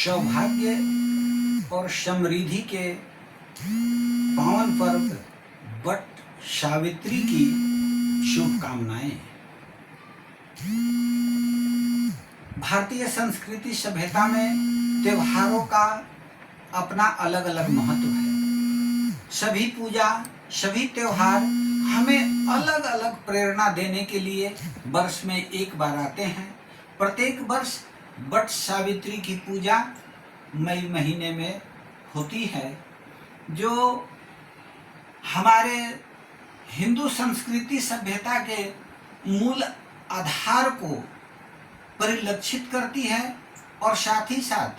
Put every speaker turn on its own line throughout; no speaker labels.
सौभाग्य और समृद्धि के पावन पर्व वट सावित्री की शुभकामनाएं। भारतीय संस्कृति सभ्यता में त्योहारों का अपना अलग अलग महत्व है। सभी पूजा, सभी त्योहार हमें अलग अलग प्रेरणा देने के लिए वर्ष में एक बार आते हैं। प्रत्येक वर्ष वट सावित्री की पूजा मई महीने में होती है, जो हमारे हिंदू संस्कृति सभ्यता के मूल आधार को परिलक्षित करती है और साथ ही साथ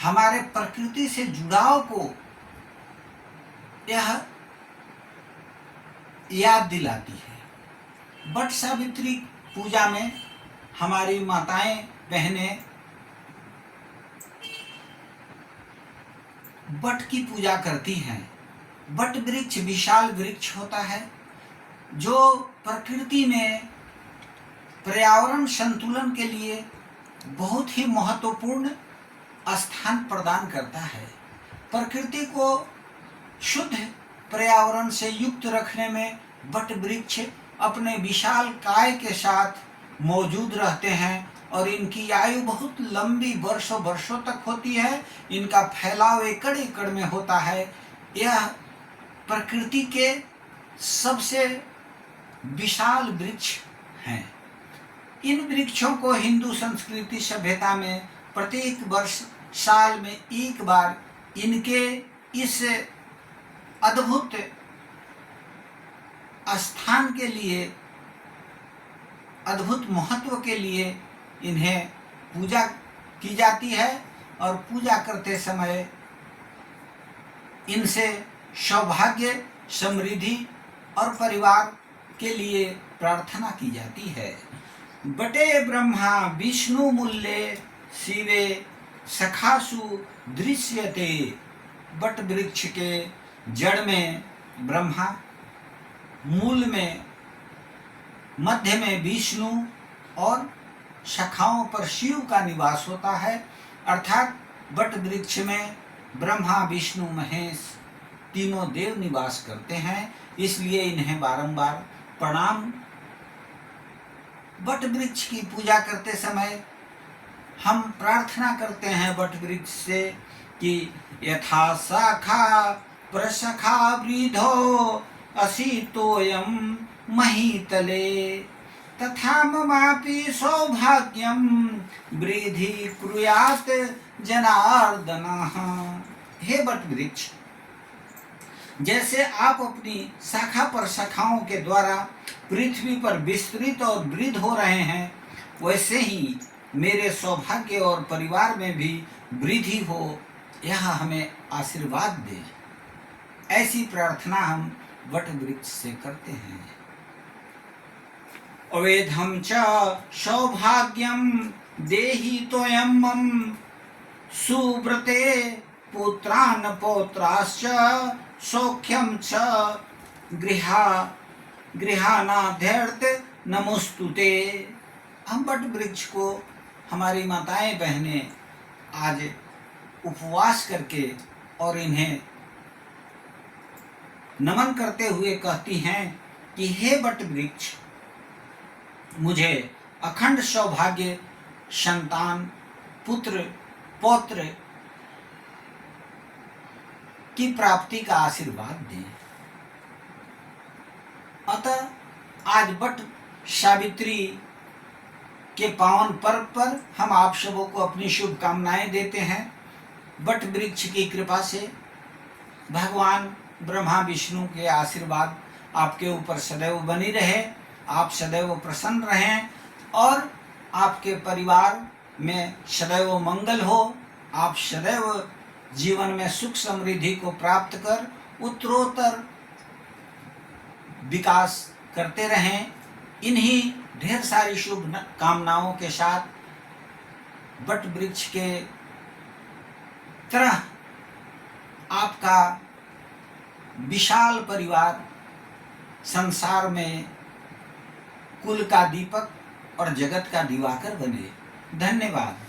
हमारे प्रकृति से जुड़ाव को यह याद दिलाती है। वट सावित्री पूजा में हमारी माताएं बहनें वट की पूजा करती हैं। वट वृक्ष विशाल वृक्ष होता है जो प्रकृति में पर्यावरण संतुलन के लिए बहुत ही महत्वपूर्ण स्थान प्रदान करता है। प्रकृति को शुद्ध पर्यावरण से युक्त रखने में वट वृक्ष अपने विशाल काय के साथ मौजूद रहते हैं और इनकी आयु बहुत लंबी वर्षों वर्षों तक होती है। इनका फैलाव एकड़ एकड़ में होता है। यह प्रकृति के सबसे विशाल वृक्ष हैं। इन वृक्षों को हिंदू संस्कृति सभ्यता में प्रत्येक वर्ष साल में एक बार इनके इस अद्भुत स्थान के लिए, अद्भुत महत्व के लिए इन्हें पूजा की जाती है और पूजा करते समय इनसे सौभाग्य, समृद्धि और परिवार के लिए प्रार्थना की जाती है। बटे ब्रह्मा विष्णु मूल्ये शिवे सखासु दृश्यते। वट वृक्ष के जड़ में ब्रह्मा, मूल में, मध्य में विष्णु और शाखाओं पर शिव का निवास होता है। अर्थात वट वृक्ष में ब्रह्मा, विष्णु, महेश तीनों देव निवास करते हैं। इसलिए इन्हें बारंबार प्रणाम। वट वृक्ष की पूजा करते समय हम प्रार्थना करते हैं वट वृक्ष से कि यथा शाखा प्रसखा वृद्धो असितोयम महीतले तथा ममापि सौभाग्यम वृद्धि कुर्यात् जनार्दनः। हे वट वृक्ष, जैसे आप अपनी शाखा पर शाखाओं के द्वारा पृथ्वी पर विस्तृत और वृद्ध हो रहे हैं, वैसे ही मेरे सौभाग्य और परिवार में भी वृद्धि हो, यह हमें आशीर्वाद दे। ऐसी प्रार्थना हम वट वृक्ष से करते हैं। अवेधम च सौभाग्यम देहि तोयं मम सुव्रते पुत्रान् पौत्राश्च सौख्यम च गृहानाध्यर्थ नमोस्तुते। हम वट वृक्ष को हमारी माताएं बहनें आज उपवास करके और इन्हें नमन करते हुए कहती हैं कि हे वट वृक्ष, मुझे अखंड सौभाग्य, संतान, पुत्र, पौत्र की प्राप्ति का आशीर्वाद दें। अतः आज वट सावित्री के पावन पर्व पर हम आप सबों को अपनी शुभकामनाएं देते हैं। वट वृक्ष की कृपा से भगवान ब्रह्मा विष्णु के आशीर्वाद आपके ऊपर सदैव बनी रहे, आप सदैव प्रसन्न रहें और आपके परिवार में सदैव मंगल हो। आप सदैव जीवन में सुख समृद्धि को प्राप्त कर उत्तरोत्तर विकास करते रहें। इन्हीं ढेर सारी शुभ कामनाओं के साथ वट वृक्ष के तरह आपका विशाल परिवार संसार में कुल का दीपक और जगत का दिवाकर बने। धन्यवाद।